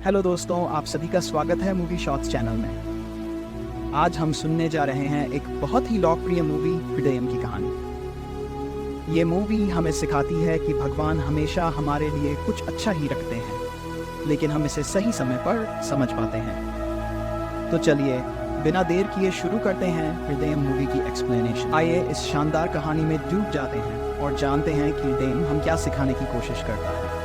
Hello दोस्तों, आप सभी का स्वागत है मूवी शॉट्स चैनल में। आज हम सुनने जा रहे हैं एक बहुत ही लोकप्रिय मूवी हृदयम की कहानी। ये मूवी हमें सिखाती है कि भगवान हमेशा हमारे लिए कुछ अच्छा ही रखते हैं, लेकिन हम इसे सही समय पर समझ पाते हैं। तो चलिए बिना देर किए शुरू करते हैं हृदयम मूवी की एक्सप्लेनेशन। आइए इस शानदार कहानी में डूब जाते हैं और जानते हैं कि हृदयम हम क्या सिखाने की कोशिश करता है।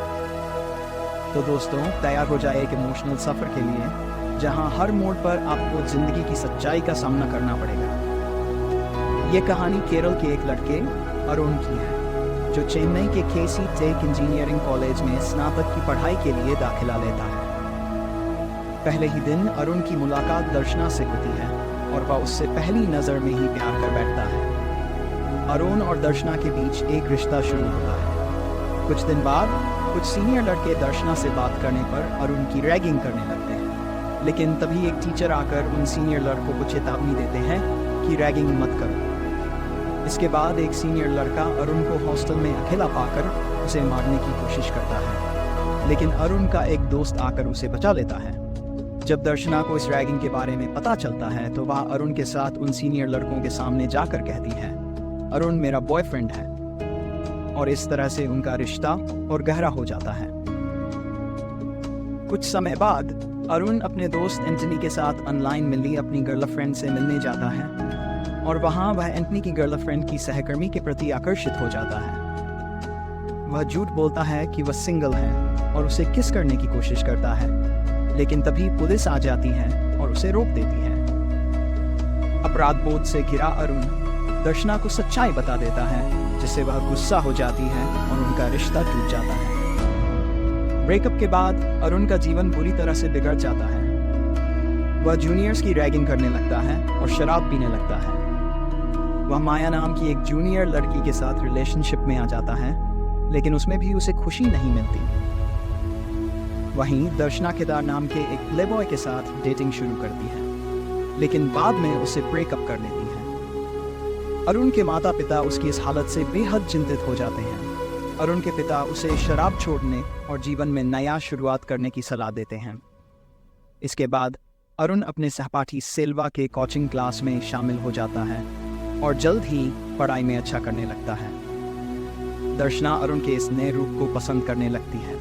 तो दोस्तों, तैयार हो जाए एक इमोशनल सफ़र के लिए जहां हर मोड़ पर आपको ज़िंदगी की सच्चाई का सामना करना पड़ेगा। ये कहानी केरल के एक लड़के अरुण की है, जो चेन्नई के केसी टेक इंजीनियरिंग कॉलेज में स्नातक की पढ़ाई के लिए दाखिला लेता है। पहले ही दिन अरुण की मुलाकात दर्शना से होती है और वह उससे पहली नज़र में ही प्यार कर बैठता है। अरुण और दर्शना के बीच एक रिश्ता शुरू होता है। कुछ दिन बाद कुछ सीनियर लड़के दर्शना से बात करने पर अरुण की रैगिंग करने लगते हैं, लेकिन तभी एक टीचर आकर उन सीनियर लड़कों को चेतावनी देते हैं कि रैगिंग मत करो। इसके बाद एक सीनियर लड़का अरुण को हॉस्टल में अकेला पाकर उसे मारने की कोशिश करता है, लेकिन अरुण का एक दोस्त आकर उसे बचा लेता है। जब दर्शना को इस रैगिंग के बारे में पता चलता है तो वह अरुण के साथ उन सीनियर लड़कों के सामने जाकर कहती है, अरुण मेरा बॉयफ्रेंड है, और इस तरह से उनका रिश्ता और गहरा हो जाता है। कुछ समय बाद अरुण अपने दोस्त एंटनी के साथ ऑनलाइन मिली अपनी गर्लफ्रेंड से मिलने जाता है, और वहां वह एंटनी की गर्लफ्रेंड की सहकर्मी के प्रति आकर्षित हो जाता है। वह झूठ बोलता है कि वह सिंगल है और उसे किस करने की कोशिश करता है, लेकिन तभी पुलिस आ जाती है और उसे रोक देती है। अपराध बोध से घिरा अरुण दर्शना को सच्चाई बता देता है, जिससे वह गुस्सा हो जाती है और उनका रिश्ता टूट जाता है। ब्रेकअप के बाद अरुण का जीवन बुरी तरह से बिगड़ जाता है। वह जूनियर्स की रैगिंग करने लगता है और शराब पीने लगता है। वह माया नाम की एक जूनियर लड़की के साथ रिलेशनशिप में आ जाता है, लेकिन उसमें भी उसे खुशी नहीं मिलती। वहीं दर्शना केदार नाम के एक प्लेबॉय के साथ डेटिंग शुरू करती है, लेकिन बाद में उसे ब्रेकअप कर लेती है। अरुण के माता पिता उसकी इस हालत से बेहद चिंतित हो जाते हैं। अरुण के पिता उसे शराब छोड़ने और जीवन में नया शुरुआत करने की सलाह देते हैं। इसके बाद अरुण अपने सहपाठी सेल्वा के कोचिंग क्लास में शामिल हो जाता है और जल्द ही पढ़ाई में अच्छा करने लगता है। दर्शना अरुण के इस नए रूप को पसंद करने लगती है,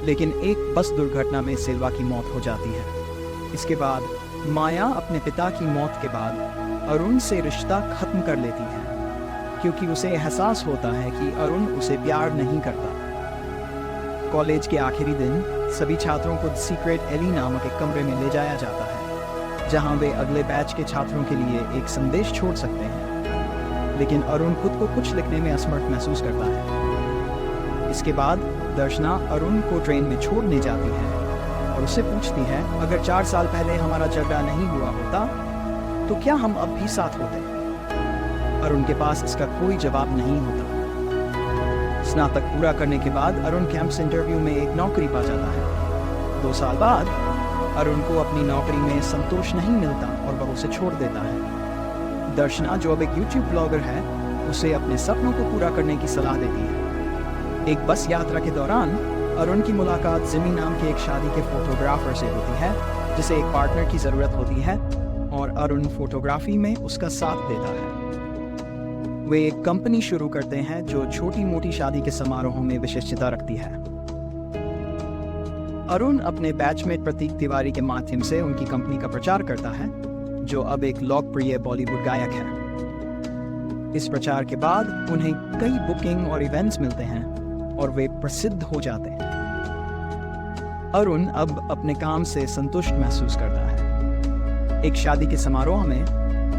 लेकिन एक बस दुर्घटना में सेल्वा की मौत हो जाती है। इसके बाद माया अपने पिता की मौत के बाद अरुण से रिश्ता खत्म कर लेती है, क्योंकि उसे एहसास होता है कि अरुण उसे प्यार नहीं करता। कॉलेज के आखिरी दिन सभी छात्रों को सीक्रेट एली नामक एक कमरे में ले जाया जाता है, जहां वे अगले बैच के छात्रों के लिए एक संदेश छोड़ सकते हैं, लेकिन अरुण खुद को कुछ लिखने में असमर्थ महसूस करता है। इसके बाद दर्शना अरुण को ट्रेन में छोड़ने जाती है और उससे पूछती है, अगर 4 साल पहले हमारा झगड़ा नहीं हुआ होता तो क्या हम अब भी साथ होते? अरुण के पास इसका कोई जवाब नहीं होता। स्नातक पूरा करने के बाद अरुण कैंपस इंटरव्यू में एक नौकरी पा जाता है। 2 साल बाद अरुण को अपनी नौकरी में संतोष नहीं मिलता और वह उसे छोड़ देता है। दर्शना, जो अब एक यूट्यूब ब्लॉगर है, उसे अपने सपनों को पूरा करने की सलाह देती है। एक बस यात्रा के दौरान अरुण की मुलाकात जिमी नाम के एक शादी के फोटोग्राफर से होती है, जिसे एक पार्टनर की ज़रूरत होती है, और अरुण फोटोग्राफी में उसका साथ देता है। वे एक कंपनी शुरू करते हैं जो छोटी मोटी शादी के समारोहों में विशिष्टता रखती है। अरुण अपने बैचमेट प्रतीक तिवारी के माध्यम से उनकी कंपनी का प्रचार करता है, जो अब एक लोकप्रिय बॉलीवुड गायक है। इस प्रचार के बाद उन्हें कई बुकिंग और इवेंट्स मिलते हैं और वे प्रसिद्ध हो जाते हैं। अरुण अब अपने काम से संतुष्ट महसूस करता है। एक शादी के समारोह में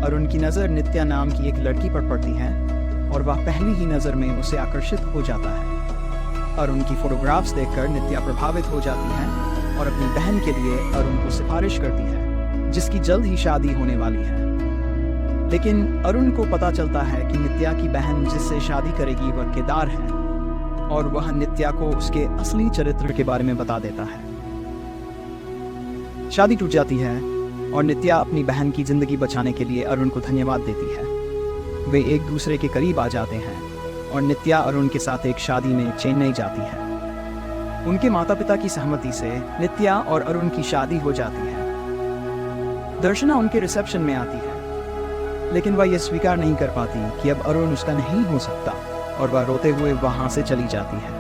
अरुण की नज़र नित्या नाम की एक लड़की पर पड़ती है और वह पहली ही नज़र में उसे आकर्षित हो जाता है। अरुण की फोटोग्राफ्स देखकर नित्या प्रभावित हो जाती है और अपनी बहन के लिए अरुण को सिफारिश करती है, जिसकी जल्द ही शादी होने वाली है। लेकिन अरुण को पता चलता है कि नित्या की बहन जिससे शादी करेगी वह केदार है, और वह नित्या को उसके असली चरित्र के बारे में बता देता है। शादी टूट जाती है और नित्या अपनी बहन की जिंदगी बचाने के लिए अरुण को धन्यवाद देती है। वे एक दूसरे के करीब आ जाते हैं और नित्या अरुण के साथ एक शादी में चेन्नई जाती है। उनके माता पिता की सहमति से नित्या और अरुण की शादी हो जाती है। दर्शना उनके रिसेप्शन में आती है, लेकिन वह यह स्वीकार नहीं कर पाती कि अब अरुण उसका नहीं हो सकता और वह रोते हुए वहां से चली जाती है।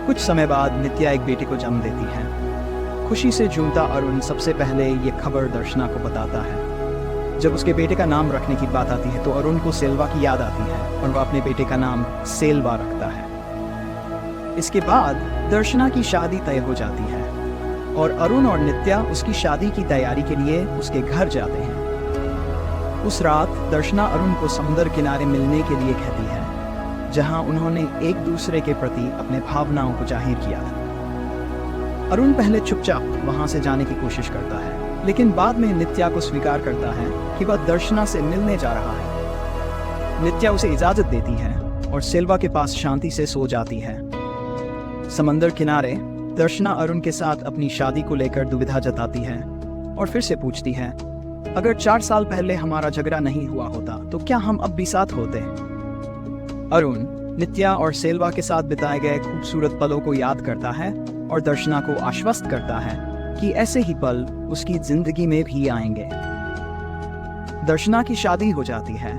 कुछ समय बाद नित्या एक बेटे को जन्म देती है। खुशी से झूमता अरुण सबसे पहले ये खबर दर्शना को बताता है। जब उसके बेटे का नाम रखने की बात आती है तो अरुण को सेल्वा की याद आती है और वह अपने बेटे का नाम सेल्वा रखता है। इसके बाद दर्शना की शादी तय हो जाती है और अरुण और नित्या उसकी शादी की तैयारी के लिए उसके घर जाते हैं। उस रात दर्शना अरुण को समुद्र किनारे मिलने के लिए कहती है, जहां उन्होंने एक दूसरे के प्रति अपने भावनाओं को जाहिर किया था। अरुण पहले चुपचाप वहां से जाने की कोशिश करता है, लेकिन बाद में नित्या को स्वीकार करता है कि वह दर्शना से मिलने जा रहा है। नित्या उसे इजाजत देती है और सेल्वा के पास शांति से सो जाती है। समंदर किनारे दर्शना अरुण के साथ अपनी शादी को लेकर दुविधा जताती है और फिर से पूछती है, अगर 4 साल पहले हमारा झगड़ा नहीं हुआ होता तो क्या हम अब भी साथ होते? अरुण नित्या और सेल्वा के साथ बिताए गए खूबसूरत पलों को याद करता है और दर्शना को आश्वस्त करता है कि ऐसे ही पल उसकी जिंदगी में भी आएंगे। दर्शना की शादी हो जाती है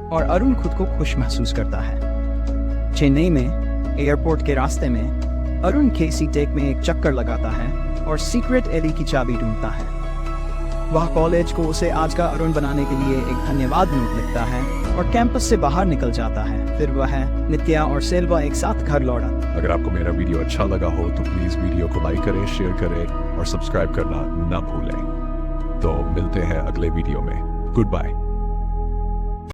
और अरुण खुद को खुश महसूस करता है। चेन्नई में एयरपोर्ट के रास्ते में अरुण केसी टेक में एक चक्कर लगाता है और सीक्रेट एली की चाबी ढूंढता है। वह कॉलेज को उसे आज का अरुण बनाने के लिए एक धन्यवाद नोट लिखता है और कैंपस से बाहर निकल जाता है। फिर वह नित्या और सेल्वा एक साथ घर लौटा। अगर आपको मेरा वीडियो अच्छा लगा हो तो प्लीज वीडियो को लाइक करें, शेयर करें और सब्सक्राइब करना ना भूलें। तो मिलते हैं अगले वीडियो में। Good bye.